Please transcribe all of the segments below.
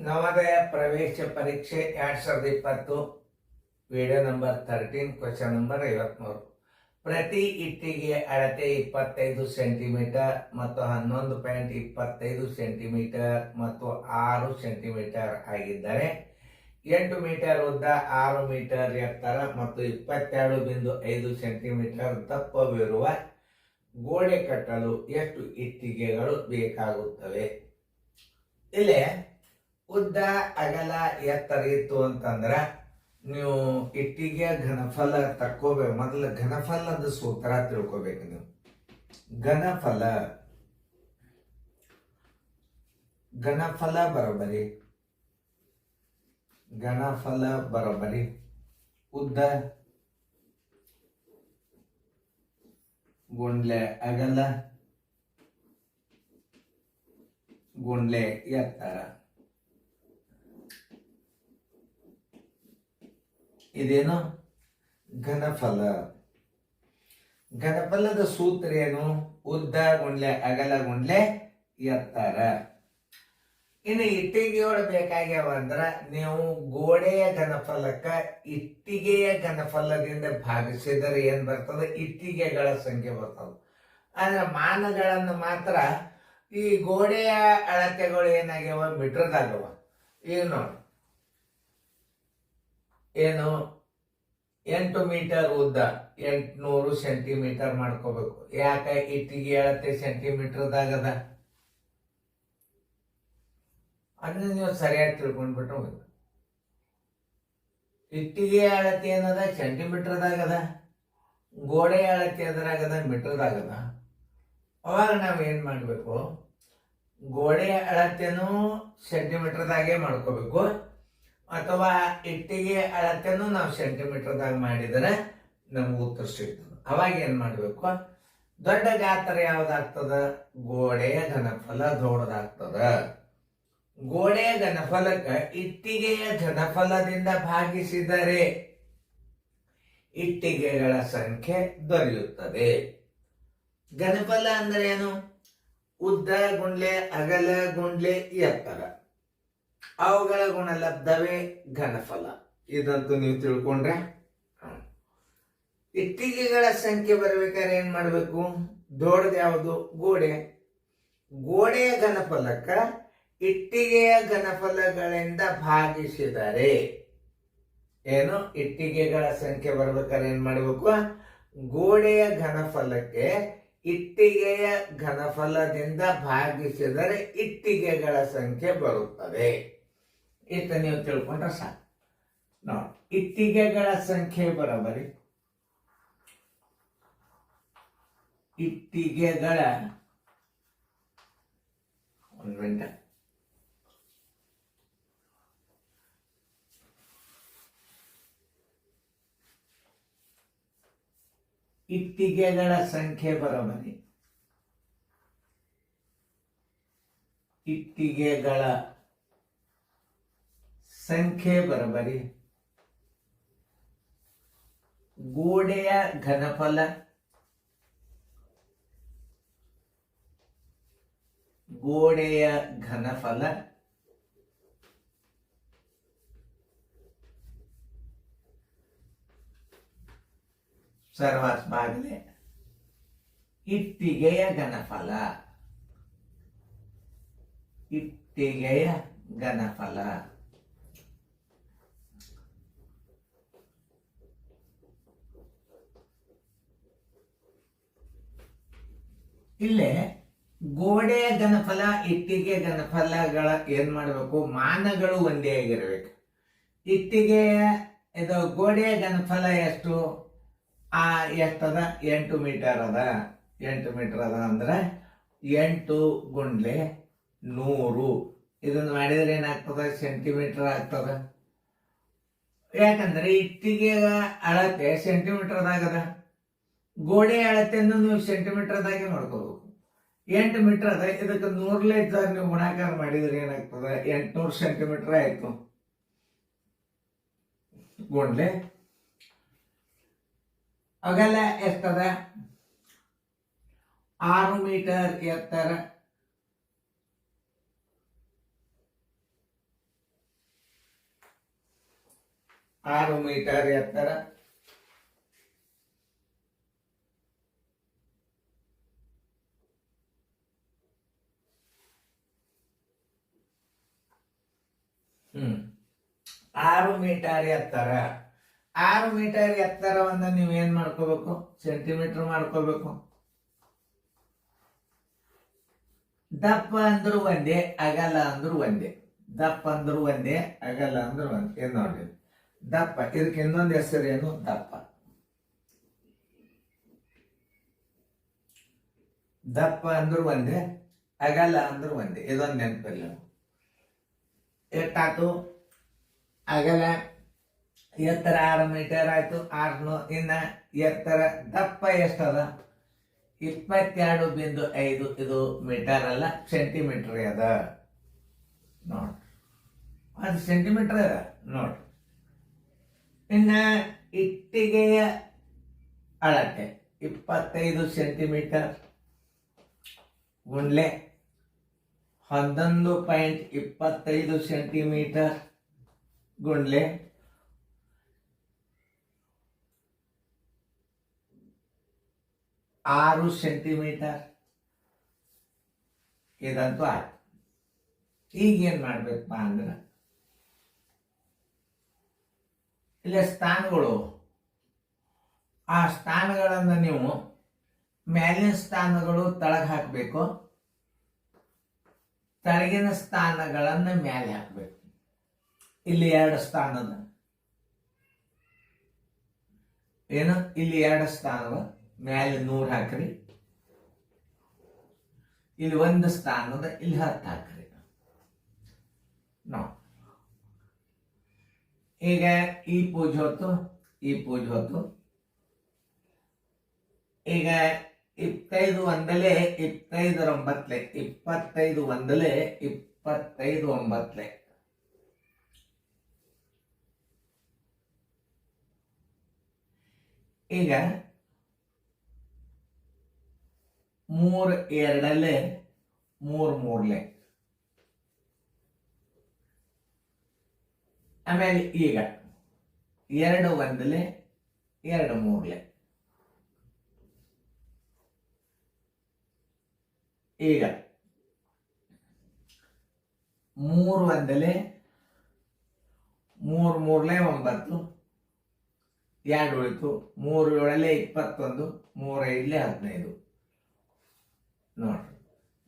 ನವೋದಯ ಪ್ರವೇಶ ಪರೀಕ್ಷೆ 2020 video number 13 question number 53. ಪ್ರತಿ ಇಟ್ಟಿಗೆ ಅಳತೆ 25 ಸೆಂಟಿಮೀಟರ್ ಮತ್ತು 11.25 ಸೆಂಟಿಮೀಟರ್ ಮತ್ತು 6 ಸೆಂಟಿಮೀಟರ್ ಆಗಿದ್ದರೆ 8 ಮೀಟರ್ ಉದ್ದ, 6 ಮೀಟರ್ ಎತ್ತರ ಮತ್ತು 22.5 ಸೆಂಟಿಮೀಟರ್ ದಪ್ಪವಿರುವ ಗೋಡೆ ಕಟ್ಟಲು ಎಷ್ಟು ಇಟ್ಟಿಗೆಗಳು ಬೇಕಾಗುತ್ತವೆ? ಇಲ್ಲಿ ಉದ್ದ, ಅಗಲ, ಎತ್ತರ ಇತ್ತು ಅಂತಂದ್ರ ನೀವು ಇಟ್ಟಿಗೆ ಘನಫಲ ತಕ್ಕೋಬೇಕು. ಮೊದಲು ಘನಫಲದ ಸೂತ್ರ ತಿಳ್ಕೋಬೇಕು ನೀವು. ಘನಫಲ ಬರೋಬ್ಬರಿ ಉದ್ದ ಗುಂಡ್ಲೆ ಅಗಲ ಗುಂಡ್ಲೆ ಎತ್ತರ. ಇದೇನು ಘನಫಲದ ಸೂತ್ರ ಏನು? ಉದ್ದ ಗುಂಡ್ಲೆ ಅಗಲ ಗುಂಡ್ಲೆ ಎತ್ತರ. ಇನ್ನು ಇಟ್ಟಿಗೆಗಳು ಬೇಕಾಗ್ಯಾವ ಅಂದ್ರ ನೀವು ಗೋಡೆಯ ಘನಫಲಕ್ಕ ಇಟ್ಟಿಗೆಯ ಘನಫಲದಿಂದ ಭಾಗಿಸಿದರೆ ಏನ್ ಬರ್ತದೆ? ಇಟ್ಟಿಗೆಗಳ ಸಂಖ್ಯೆ ಬರ್ತದೆ. ಆದ್ರೆ ಮಾನಗಳನ್ನು ಮಾತ್ರ ಈ ಗೋಡೆಯ ಅಳತೆಗಳು ಏನಾಗ್ಯಾವ? ಮೀಟರ್ದಾಗವ. ಈಗ ನೋಡಿ, ಏನು 8 ಮೀಟರ್ ಉದ್ದ 800 ಸೆಂಟಿಮೀಟರ್ ಮಾಡ್ಕೋಬೇಕು. ಯಾಕೆ? ಇಟ್ಟಿಗೆ ಅಳತೆ ಸೆಂಟಿಮೀಟರ್ದಾಗದ. ಅದನ್ನ ನೀವು ಸರಿಯಾಗಿ ತಿಳ್ಕೊಂಡ್ಬಿಟ್ರೆ ಇಟ್ಟಿಗೆ ಅಳತೆ ಏನದ? ಸೆಂಟಿಮೀಟರ್ದಾಗದ. ಗೋಡೆ ಅಳತೆ ಎದುರಾಗದ? ಮೀಟರ್ದಾಗದ. ಅವಾಗ ನಾವ್ ಏನ್ ಮಾಡ್ಬೇಕು? ಗೋಡೆಯ ಅಳತೆನೂ ಸೆಂಟಿಮೀಟರ್ದಾಗೆ ಮಾಡ್ಕೋಬೇಕು, ಅಥವಾ ಇಟ್ಟಿಗೆ ಅಳತೆನೂ ನಾವು ಸೆಂಟಿಮೀಟರ್ದಾಗ ಮಾಡಿದರೆ ನಮ್ಗೆ ಉತ್ತರ ಸಿಗ್ತದೆ. ಅವಾಗ ಏನ್ ಮಾಡ್ಬೇಕು? ದೊಡ್ಡ ಗಾತ್ರ ಯಾವ್ದಾಗ್ತದ? ಗೋಡೆಯ ಘನಫಲ ದೊಡ್ಡದಾಗ್ತದ. ಗೋಡೆಯ ಘನಫಲಕ್ಕ ಇಟ್ಟಿಗೆಯ ಘನಫಲದಿಂದ ಭಾಗಿಸಿದರೆ ಇಟ್ಟಿಗೆಗಳ ಸಂಖ್ಯೆ ದೊರೆಯುತ್ತದೆ. ಘನಫಲ ಅಂದ್ರೆ ಏನು? ಉದ್ದ ಗುಂಡ್ಲೆ ಅಗಲ ಗುಂಡ್ಲೆ ಎತ್ತರ, ಅವುಗಳ ಗುಣಲಬ್ಧವೇ ಘನಫಲ. ಇದಂತೂ ನೀವು ತಿಳ್ಕೊಂಡ್ರೆ, ಇಟ್ಟಿಗೆಗಳ ಸಂಖ್ಯೆ ಬರ್ಬೇಕಾದ್ರೆ ಏನ್ ಮಾಡ್ಬೇಕು? ದೊಡ್ಡದು ಯಾವುದು? ಗೋಡೆಯ ಘನಫಲಕ್ಕ ಇಟ್ಟಿಗೆಯ ಘನಫಲಗಳಿಂದ ಭಾಗಿಸಿದರೆ ಏನು? ಇಟ್ಟಿಗೆಗಳ ಸಂಖ್ಯೆ ಬರ್ಬೇಕಾದ್ರೆ ಏನ್ ಮಾಡ್ಬೇಕು? ಗೋಡೆಯ ಘನಫಲಕ್ಕೆ ಇಟ್ಟಿಗೆಯ ಘನಫಲದಿಂದ ಭಾಗಿಸಿದರೆ ಇಟ್ಟಿಗೆಗಳ ಸಂಖ್ಯೆ ಬರುತ್ತದೆ. ಇಷ್ಟ ನೀವು ತಿಳ್ಕೊಂಡ್ರೆ ಸಾಕು. ನೋಡಿ, ಇಟ್ಟಿಗೆಗಳ ಸಂಖ್ಯೆ ಬರೋಬರಿ ಇಟ್ಟಿಗೆಗಳ ಒಂದು ಮಿನಿಟ್ ಇಟ್ಟಿಗೆಗಳ ಸಂಖ್ಯೆ ಬರೋಬರಿ ಇಟ್ಟಿಗೆಗಳ ಸಂಖ್ಯೆ ಬರೋಬರಿ ಗೋಡೆಯ ಘನಫಲ ಸರ್ವಾಸ್ ಬಾಗಲೆ ಇಟ್ಟಿಗೆಯ ಘನಫಲ ಇಲ್ಲೇ ಗೋಡೆಯ ಘನಫಲ ಇಟ್ಟಿಗೆ ಘನಫಲಗಳ ಏನ್ ಮಾಡ್ಬೇಕು? ಮಾನಗಳು ಒಂದೇ ಆಗಿರ್ಬೇಕು. ಇಟ್ಟಿಗೆಯ ಇದು ಗೋಡೆಯ ಘನಫಲ ಎಷ್ಟು? ಎಷ್ಟದ? 8 ಮೀಟರ್ ಅದ. 8 ಮೀಟರ್ ಅದ ಅಂದ್ರೆ 8 ಗುಂಡ್ಲೆ 100. ಇದನ್ನ ಮಾಡಿದ್ರೆ ಏನಾಗ್ತದ? ಸೆಂಟಿಮೀಟರ್ ಆಗ್ತದ. ಯಾಕಂದ್ರೆ ಇಟ್ಟಿಗೆ ಅಳತೆ ಸೆಂಟಿಮೀಟರ್ದಾಗದ. ಗೋಡೆ ಅಳತೆಯನ್ನು ನೀವು ಸೆಂಟಿಮೀಟರ್ದಾಗೆ ಮಾಡ್ಕೋಬೇಕು. 8 ಮೀಟರ್ ಅದ, ಇದಕ್ಕೆ 100 ನೀವು ಗುಣಾಕಾರ ಮಾಡಿದ್ರೆ ಏನಾಗ್ತದ? 800 ಸೆಂಟಿಮೀಟರ್ ಆಯ್ತು. ಗುಂಡ್ಲೆ ಅಗಲ ಎಷ್ಟದ? 6 ಮೀಟರ್ ಎತ್ತರ 6 ಮೀಟರ್ ಎತ್ತರ, ಹ್ಮ್ 6 ಮೀಟರ್ ಎತ್ತರ. 6 ಮೀಟರ್ ಎತ್ತರವನ್ನ ನೀವೇನ್ ಮಾಡ್ಕೋಬೇಕು? ಸೆಂಟಿಮೀಟರ್ ಮಾಡ್ಕೋಬೇಕು. ದಪ್ಪ ಅಂದ್ರು ಒಂದೇ, ಅಗಲ ಅಂದ್ರು ಒಂದೇ. ದಪ್ಪ ಅಂದ್ರು ಒಂದೇ, ಅಗಲ ಅಂದ್ರು ಒಂದೇ. ಏನ್ ನೋಡಿ, ದಪ್ಪ, ಇದಕ್ಕೆ ಇನ್ನೊಂದು ಹೆಸರೇನು? ದಪ್ಪ. ದಪ್ಪ ಅಂದ್ರು ಒಂದೇ, ಅಗಲ ಅಂದ್ರು ಒಂದೇ. ಇದೊಂದು ನೆನಪಿಲ್ಲ. ಎಷ್ಟಾಯ್ತು? ಅಗಲ ಎತ್ತರ 6 ಮೀಟರ್ ಆಯ್ತು. 6 ಇನ್ನ ಎತ್ತರ ದಪ್ಪ ಎಷ್ಟದ? 22.5. ಇದು ಮೀಟರ್ ಅಲ್ಲ, ಸೆಂಟಿಮೀಟರ್ ಅದ ನೋಡ್ರಿ. ಅದು ಸೆಂಟಿಮೀಟರ್ ಅದ ನೋಡ್ರಿ. ಇನ್ನ ಇಟ್ಟಿಗೆಯ ಅಳತೆ 25 ಸೆಂಟಿಮೀಟರ್ ಗುಂಡ್ಲೆ 11.25 ಸೆಂಟಿಮೀಟರ್ ಗುಂಡ್ಲೆ 6 ಸೆಂಟಿಮೀಟರ್. ಇದಂತೂ ಆಯ್ತು. ಈಗೇನ್ ಮಾಡ್ಬೇಕಪ್ಪ ಅಂದ್ರೆ, ಇಲ್ಲಿ ಸ್ಥಾನಗಳು, ಆ ಸ್ಥಾನಗಳನ್ನ ನೀವು ಮೇಲಿನ ಸ್ಥಾನಗಳು ತಳಗ ಹಾಕಬೇಕು, ತಳಗಿನ ಸ್ಥಾನಗಳನ್ನ ಮೇಲೆ ಹಾಕಬೇಕು. ಇಲ್ಲಿ 2 ಸ್ಥಾನದ ಏನು, ಇಲ್ಲಿ 2 ಸ್ಥಾನದ ಮೇಲೆ 100 ಹಾಕ್ರಿ. ಇಲ್ಲಿ 1 ಸ್ಥಾನದ ಇಲ್ಲಿ 10 ಹಾಕ್ರಿ. ಈಗ ಈ ಪೂಜೆ ಹೊತ್ತು, ಈ ಪೂಜೆ ಹೊತ್ತು. ಈಗ 25 ಒಂದಲೇ 25 9, 25 ಒಂದಲೇ 25 9. ಈಗ 3 2 3 3. ಆಮೇಲೆ ಈಗ 2 1 2 3. ಈಗ 3 1 3 3 9, 2 ಉಳಿತು. 3 7 21, 3 5 15 ನೋಡ್ರಿ.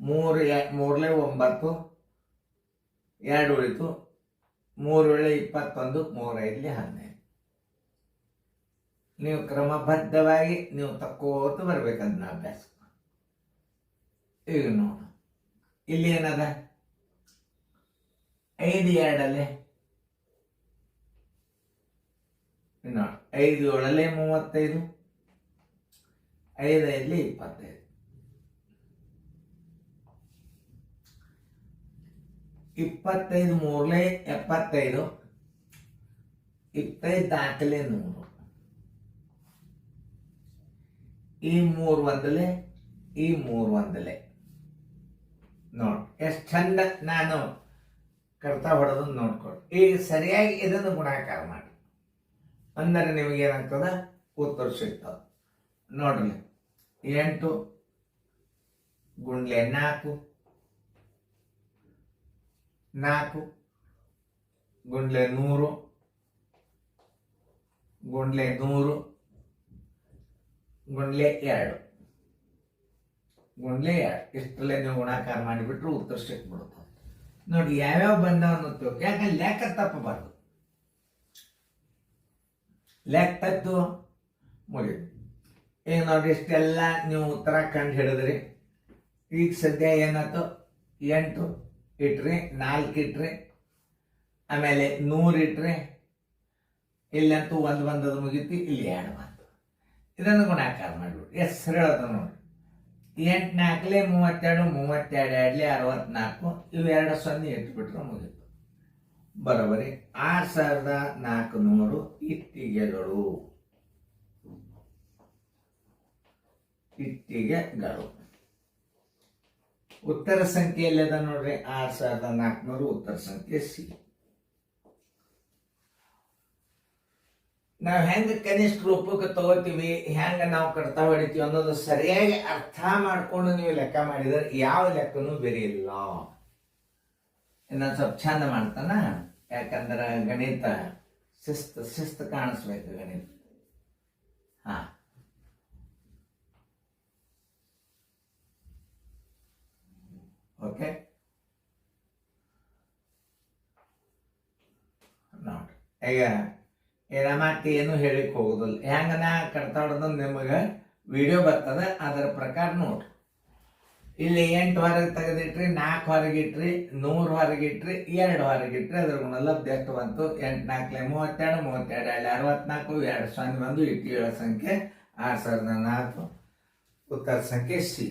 3 3 9, 2 ಉಳಿತು. 3 7 21, 3 5 15. ನೀವು ಕ್ರಮಬದ್ಧವಾಗಿ ನೀವು ತಕ್ಕೋತ ಬರ್ಬೇಕಂತ ಅಭ್ಯಾಸ. ಈಗ ನೋಡು, ಇಲ್ಲಿ ಏನದ? 5 2 ನೋಡಿ, 5 7 35, 5 5 25. 25 3 75, 25 4 100. ಈ 3 1 ಈ 3 1 ನೋಡ್ ಎಷ್ಟು ಚಂದ ನಾನು ಕರ್ತಾ ಹೊಡೆದು ನೋಡ್ಕೊಡಿ. ಈಗ ಸರಿಯಾಗಿ ಇದನ್ನು ಗುಣಾಕಾರ ಮಾಡಿ ಅಂದರೆ ನಿಮಗೆ ಏನಾಗ್ತದ? ಉತ್ತರ ಸಿಗ್ತದ ನೋಡ್ರಿ. 8 ಗುಂಡ್ಲೆ 4, 4 ಗುಂಡ್ಲೆ 100 ಗುಂಡ್ಲೆ 100 ಗುಂಡ್ಲೆ 2 ಗುಂಡ್ಲೆ 2. ಇಷ್ಟಲ್ಲೇ ನೀವು ಗುಣಾಕಾರ ಮಾಡಿಬಿಟ್ರು ಉತ್ತರ ಸಿಕ್ಬಿಡುತ್ತೆ. ನೋಡಿ ಯಾವ್ಯಾವ ಬಂದವನ್ನ ಯಾಕೆ ಲೆಕ್ಕ ತಪ್ಪಬಾರ್ದು. ಲೆಕ್ಕ ತತ್ತು ಮುಗಿ. ಈಗ ನೋಡಿ ಇಷ್ಟೆಲ್ಲ ನೀವು ಉತ್ತರ ಕಂಡು ಹಿಡಿದ್ರಿ. ಈಗ ಸದ್ಯ ಏನಾಯ್ತು? 8 ಇಟ್ರಿ, 4 ಇಟ್ರಿ, ಆಮೇಲೆ 100 ಇಟ್ರಿ. ಇಲ್ಲಂತೂ 1 ಬಂದದ್ದು ಮುಗೀತಿ, ಇಲ್ಲಿ 2 ಬಂತು. ಇದನ್ನು ಗುಣಾಕಾರ ಮಾಡಿಬಿಡ್ರಿ. ಎಷ್ಟು ಸರಳ ಅದ ನೋಡಿ. 8 4 32, 32 2 64. ಇವು 2 0 ಇಟ್ಬಿಟ್ರೆ ಮುಗೀತು. ಬರೋಬರಿ 6400 ಇಟ್ಟಿಗೆಗಳು. ಇಟ್ಟಿಗೆಗಳು ಉತ್ತರ ಸಂಖ್ಯೆಯಲ್ಲಿ ಅದ ನೋಡ್ರಿ. 6400 ಉತ್ತರ ಸಂಖ್ಯೆ ಸಿ. ನಾವು ಹೆಂಗೆ ಕನಿಷ್ಠ ರೂಪಕ್ಕೆ ತಗೋತೀವಿ, ಹೆಂಗೆ ನಾವು ಕಡ್ತಾ ಹೊಡಿತೀವಿ ಅನ್ನೋದು ಸರಿಯಾಗಿ ಅರ್ಥ ಮಾಡ್ಕೊಂಡು ನೀವು ಲೆಕ್ಕ ಮಾಡಿದ್ರೆ ಯಾವ ಲೆಕ್ಕನೂ ಬೇರೆ ಇಲ್ಲ. ಇನ್ನೊಂದು ಸ್ವಲ್ಪ ಚಂದ ಮಾಡ್ತಾನ, ಯಾಕಂದ್ರೆ ಗಣಿತ ಶಿಸ್ತು ಕಾಣಿಸ್ಬೇಕು ಗಣಿತ. ಹಾ, ಓಕೆ ನೋಡ್ರಿ. ಈಗ ಮತ್ತೆ ಏನು ಹೇಳಿಕ್ ಹೋಗುದಿಲ್ಲ, ಹೆಂಗ ನಾ ಕಡ್ತಾ ಹೊಡೆದು ನಿಮಗೆ ವಿಡಿಯೋ ಬರ್ತದೆ, ಅದರ ಪ್ರಕಾರ ನೋಡ್ರಿ. ಇಲ್ಲಿ 8 ಹೊರಗೆ ತೆಗೆದಿಟ್ರಿ, 4 ಹೊರಗಿಟ್ರಿ, 100 ಹೊರಗಿಟ್ರಿ, 2 ಹೊರಗಿಟ್ರಿ, ಅದ್ರ ಲಬ್ಧ ಎಷ್ಟು ಬಂತು? 8 4 32, 32 64, 2 0 ಬಂದು ಇಟ್ಟು 7 ಸಂಖ್ಯೆ 6004 ಉತ್ತರ ಸಂಖ್ಯೆ ಸಿ.